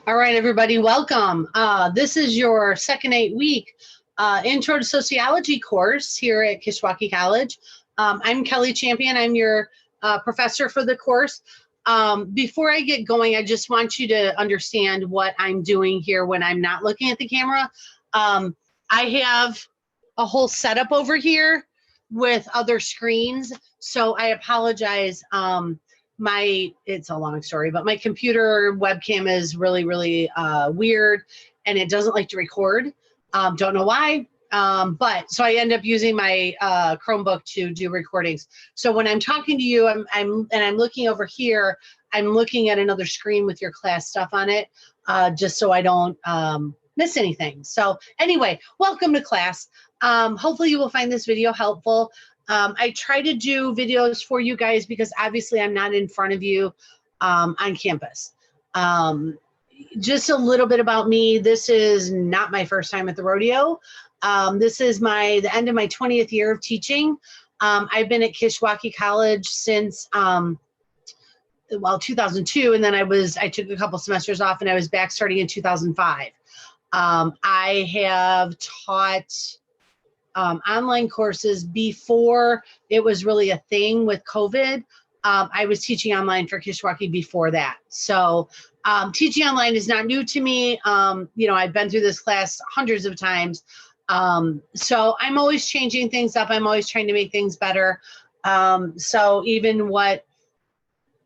All right, everybody, welcome. This is your second 8-week Intro to Sociology course here at Kishwaukee College. I'm Kelly Champion. I'm your professor for the course. Before I get going, I just want you to understand what I'm doing here when I'm not looking at the camera. I have a whole setup over here with other screens, so I apologize. It's a long story, but my computer webcam is really weird, and it doesn't like to record. Don't know why, but so I end up using my Chromebook to do recordings. So when I'm talking to you, I'm looking over here. I'm looking at another screen with your class stuff on it, just so I don't miss anything. So anyway, welcome to class. Hopefully you will find this video helpful. I try to do videos for you guys because obviously I'm not in front of you on campus. Just a little bit about me. This is not my first time at the rodeo. This is the end of my 20th year of teaching. I've been at Kishwaukee College since 2002, and then I took a couple semesters off, and I was back starting in 2005. I have taught online courses before it was really a thing with COVID. I was teaching online for Kishwaukee before that. So teaching online is not new to me. I've been through this class hundreds of times. So I'm always changing things up. I'm always trying to make things better. So even what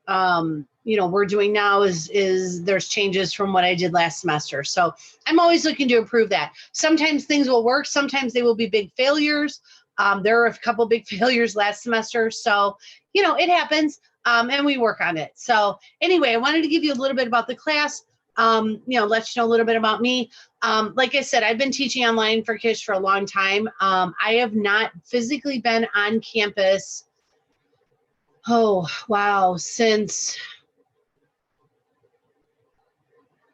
we're doing now is there's changes from what I did last semester. So I'm always looking to improve that. Sometimes things will work. Sometimes they will be big failures. There were a couple big failures last semester. So, it happens, and we work on it. So anyway, I wanted to give you a little bit about the class, let you know a little bit about me. Like I said, I've been teaching online for Kish for a long time. I have not physically been on campus, since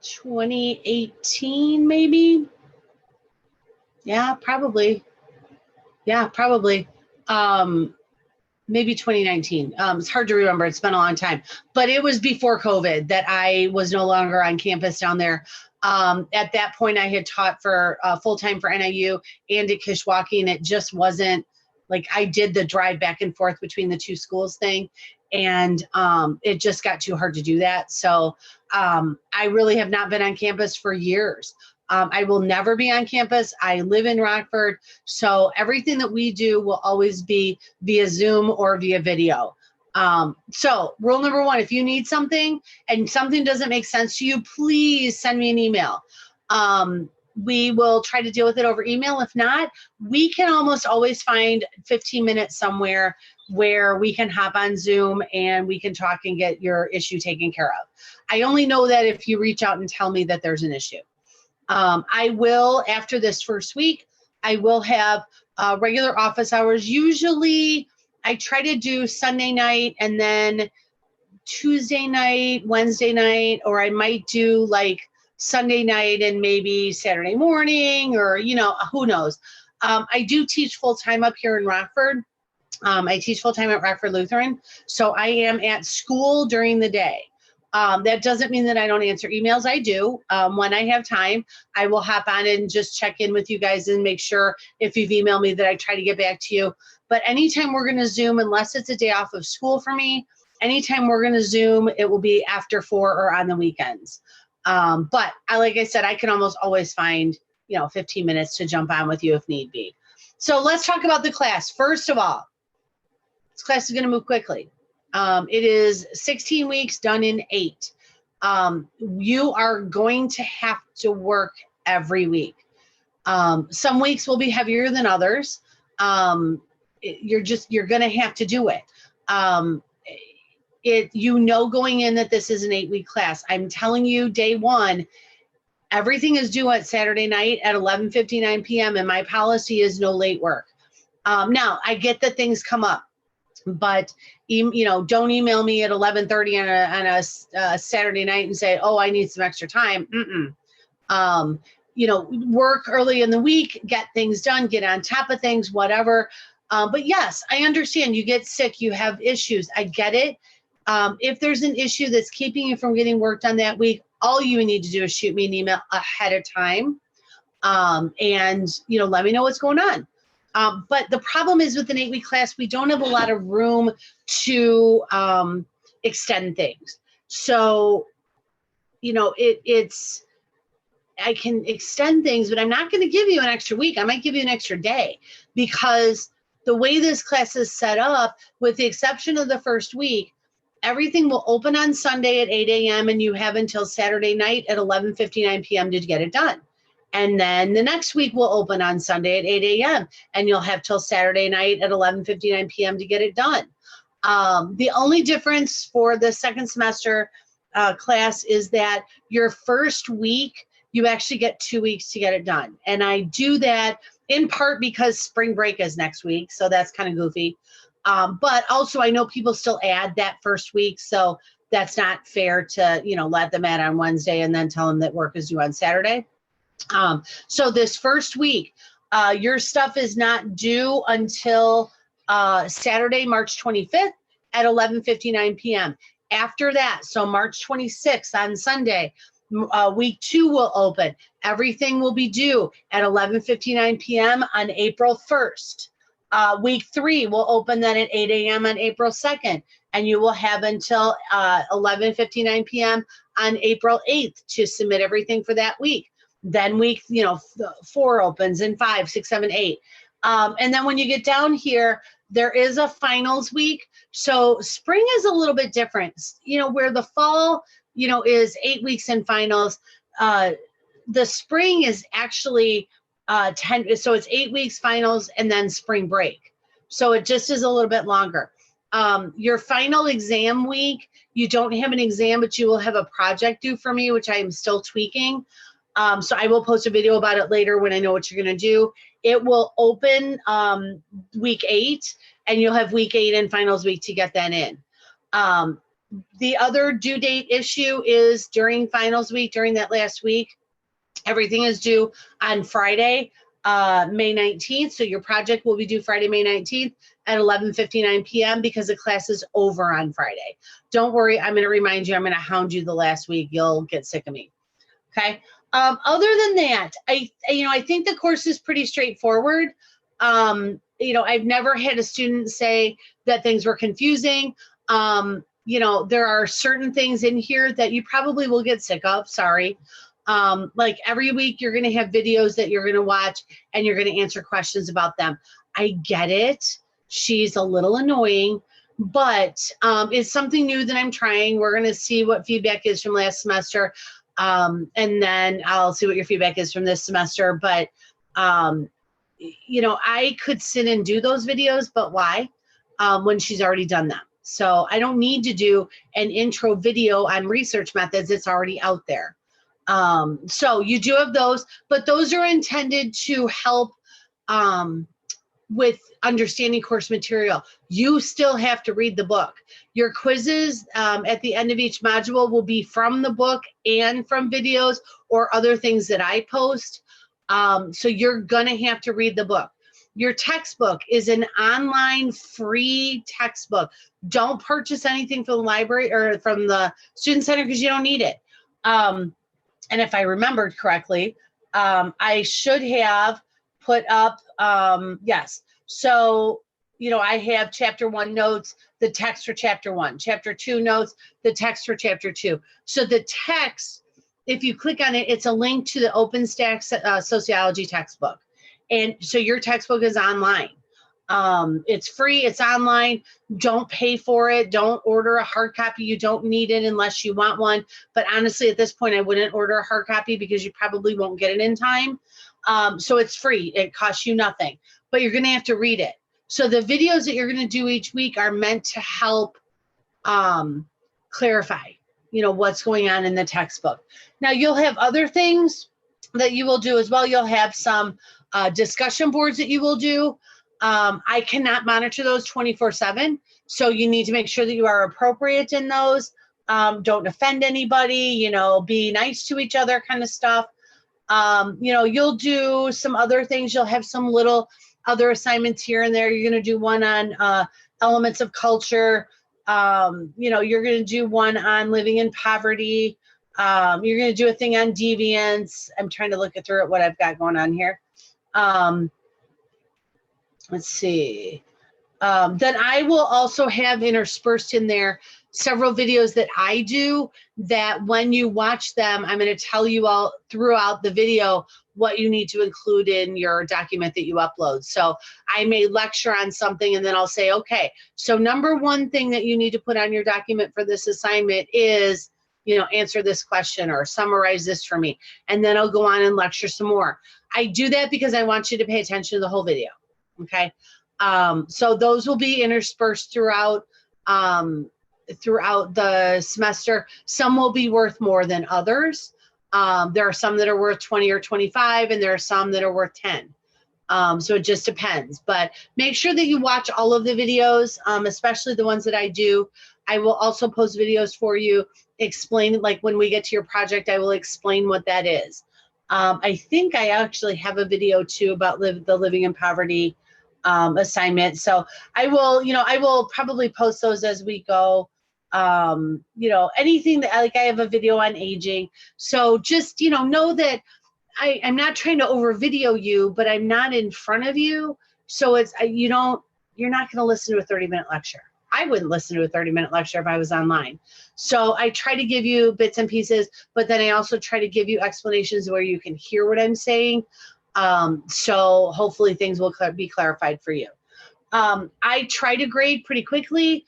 2018, maybe. Yeah, probably. Maybe 2019. It's hard to remember. It's been a long time, but it was before COVID that I was no longer on campus down there. At that point, I had taught for full-time for NIU and at Kishwaukee, and it just wasn't like I did the drive back and forth between the two schools thing. And it just got too hard to do that. So I really have not been on campus for years. I will never be on campus. I live in Rockford. So everything that we do will always be via Zoom or via video. So rule number one, if you need something and something doesn't make sense to you, please send me an email. We will try to deal with it over email. If not, we can almost always find 15 minutes somewhere where we can hop on Zoom and we can talk and get your issue taken care of. I only know that if you reach out and tell me that there's an issue. I will, after this first week, I will have regular office hours. Usually I try to do Sunday night and then Tuesday night, Wednesday night, or I might do like Sunday night and maybe Saturday morning, or, who knows. I do teach full-time up here in Rockford. I teach full-time at Rockford Lutheran. So I am at school during the day. That doesn't mean that I don't answer emails. I do. When I have time, I will hop on and just check in with you guys and make sure if you've emailed me that I try to get back to you. But anytime we're going to Zoom, unless it's a day off of school for me, anytime we're going to Zoom, it will be after 4 or on the weekends. But like I said, I can almost always find, 15 minutes to jump on with you if need be. So let's talk about the class. First of all, this class is going to move quickly. It is 16 weeks done in 8. You are going to have to work every week. Some weeks will be heavier than others. You're going to have to do it. Going in that this is an 8-week class. I'm telling you, day one, everything is due at Saturday night at 11:59 p.m. and my policy is no late work. Now I get that things come up, but don't email me at 11:30 on a Saturday night and say, oh, I need some extra time. Work early in the week, get things done, get on top of things, whatever. But yes, I understand you get sick, you have issues. I get it. If there's an issue that's keeping you from getting work done that week, all you need to do is shoot me an email ahead of time, and let me know what's going on. But the problem is with an 8-week class, we don't have a lot of room to extend things. So, I can extend things, but I'm not going to give you an extra week. I might give you an extra day, because the way this class is set up, with the exception of the first week, everything will open on Sunday at 8 a.m. and you have until Saturday night at 11:59 p.m. to get it done. And then the next week will open on Sunday at 8 a.m. and you'll have till Saturday night at 11:59 p.m. to get it done. The only difference for the second semester class is that your first week, you actually get 2 weeks to get it done. And I do that in part because spring break is next week, so that's kind of goofy. But also I know people still add that first week, so that's not fair to, let them add on Wednesday and then tell them that work is due on Saturday. So this first week, your stuff is not due until Saturday, March 25th at 11:59 p.m. After that, so March 26th on Sunday, week 2 will open. Everything will be due at 11:59 p.m. on April 1st. Week 3 will open then at 8 a.m. on April 2nd, and you will have until 11:59 p.m. on April 8th to submit everything for that week. Then week 4 opens, and 5, 6, 7, 8. And then when you get down here, there is a finals week. So spring is a little bit different, where the fall, is 8 weeks in finals. The spring is actually 10, so it's 8 weeks finals and then spring break. So it just is a little bit longer. Your final exam week, you don't have an exam, but you will have a project due for me, which I am still tweaking. So I will post a video about it later when I know what you're going to do. It will open week 8, and you'll have week 8 and finals week to get that in. The other due date issue is during finals week, during that last week, everything is due on Friday, May 19th. So your project will be due Friday, May 19th at 11:59 p.m. because the class is over on Friday. Don't worry, I'm going to remind you, I'm going to hound you the last week. You'll get sick of me. Okay. Other than that, I think the course is pretty straightforward. I've never had a student say that things were confusing. There are certain things in here that you probably will get sick of. Sorry. Like every week you're going to have videos that you're going to watch and you're going to answer questions about them. I get it. She's a little annoying, but it's something new that I'm trying. We're going to see what feedback is from last semester. And then I'll see what your feedback is from this semester. But, I could sit and do those videos, but why? When she's already done them. So I don't need to do an intro video on research methods. It's already out there. So you do have those, but those are intended to help with understanding course material. You still have to read the book. Your quizzes at the end of each module will be from the book and from videos or other things that I post. So you're going to have to read the book. Your textbook is an online free textbook. Don't purchase anything from the library or from the Student Center because you don't need it. And if I remembered correctly, I should have put up, yes. So, I have chapter 1 notes, the text for chapter 1, chapter 2 notes, the text for chapter 2. So the text, if you click on it, it's a link to the OpenStax sociology textbook. And so your textbook is online. It's free, it's online. Don't pay for it. Don't order a hard copy. You don't need it unless you want one. But honestly, at this point, I wouldn't order a hard copy because you probably won't get it in time. So it's free. It costs you nothing, but you're going to have to read it. So the videos that you're going to do each week are meant to help clarify, what's going on in the textbook. Now you'll have other things that you will do as well. You'll have some discussion boards that you will do. I cannot monitor those 24/7. So you need to make sure that you are appropriate in those. Don't offend anybody, be nice to each other kind of stuff. You'll do some other things. You'll have some little other assignments here and there. You're going to do one on elements of culture. You know, you're going to do one on living in poverty. You're going to do a thing on deviance. I'm trying to look through what I've got going on here. Let's see. Then I will also have interspersed in there several videos that I do that when you watch them, I'm going to tell you all throughout the video what you need to include in your document that you upload. So I may lecture on something and then I'll say, okay, so number one thing that you need to put on your document for this assignment is, you know, answer this question or summarize this for me. And then I'll go on and lecture some more. I do that because I want you to pay attention to the whole video. Okay. So those will be interspersed throughout the semester. Some will be worth more than others. There are some that are worth 20 or 25, and there are some that are worth 10. So it just depends. But make sure that you watch all of the videos, especially the ones that I do. I will also post videos for you, explain, like when we get to your project, I will explain what that is. I think I actually have a video too about the living in poverty assignment. So I will, you know, I will probably post those as we go. You know, anything that, like, I have a video on aging. So just, you know that I'm not trying to over video you, but I'm not in front of you. So it's, you're not going to listen to a 30-minute lecture. I wouldn't listen to a 30-minute lecture if I was online. So I try to give you bits and pieces, but then I also try to give you explanations where you can hear what I'm saying. So hopefully things will be clarified for you. I try to grade pretty quickly.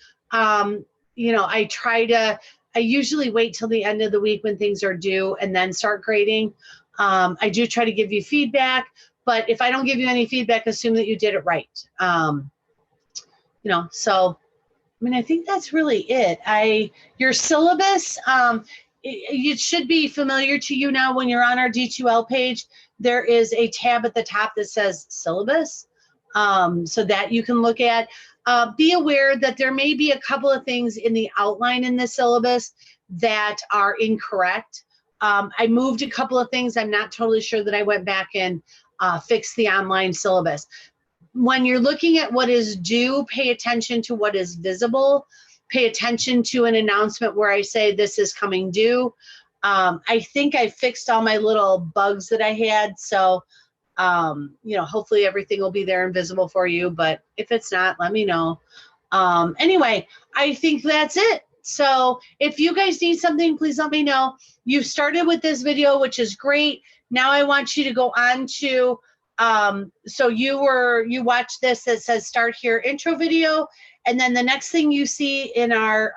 You know, I usually wait till the end of the week when things are due and then start grading. I do try to give you feedback, but if I don't give you any feedback, assume that you did it right. You know, so, I mean, I think that's really it. Your syllabus, it should be familiar to you now. When you're on our D2L page, there is a tab at the top that says syllabus, so that you can look at. Be aware that there may be a couple of things in the outline in the syllabus that are incorrect. I moved a couple of things. I'm not totally sure that I went back and fixed the online syllabus. When you're looking at what is due, pay attention to what is visible. Pay attention to an announcement where I say this is coming due. I think I fixed all my little bugs that I had. So, you know, hopefully everything will be there and visible for you. But if it's not, let me know. Anyway, I think that's it. So if you guys need something, please let me know. You've started with this video, which is great. Now I want you to go on to, so you watch this that says start here intro video. And then the next thing you see in our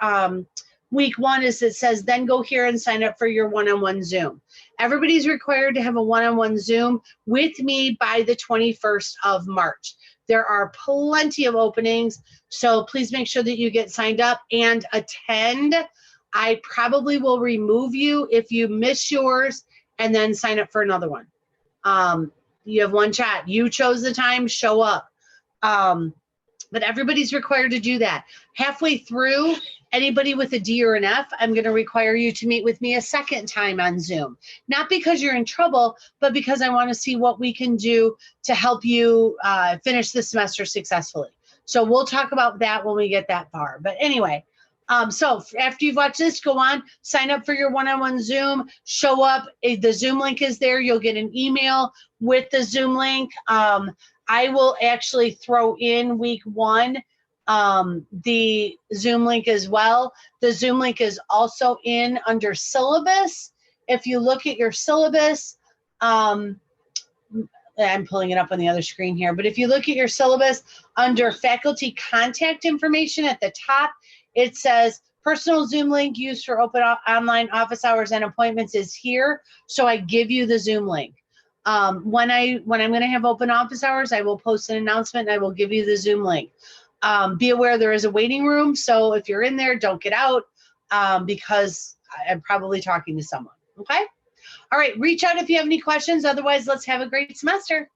week 1 is it says, then go here and sign up for your one-on-one Zoom. Everybody's required to have a one-on-one Zoom with me by the 21st of March. There are plenty of openings, so please make sure that you get signed up and attend. I probably will remove you if you miss yours and then sign up for another one. You have one shot. You chose the time, show up. But everybody's required to do that. Halfway through, anybody with a D or an F, I'm going to require you to meet with me a second time on Zoom. Not because you're in trouble, but because I want to see what we can do to help you finish the semester successfully. So we'll talk about that when we get that far. But anyway, so after you've watched this, go on, sign up for your one-on-one Zoom, show up. The Zoom link is there. You'll get an email with the Zoom link. I will actually throw in week 1 the Zoom link as well. The Zoom link is also in under syllabus. If you look at your syllabus, I'm pulling it up on the other screen here, but if you look at your syllabus under faculty contact information at the top, it says personal Zoom link used for open online office hours and appointments is here. So I give you the Zoom link. When I'm going to have open office hours, I will post an announcement and I will give you the Zoom link. Be aware there is a waiting room. So if you're in there, don't get out because I'm probably talking to someone. Okay. All right. Reach out if you have any questions. Otherwise, let's have a great semester.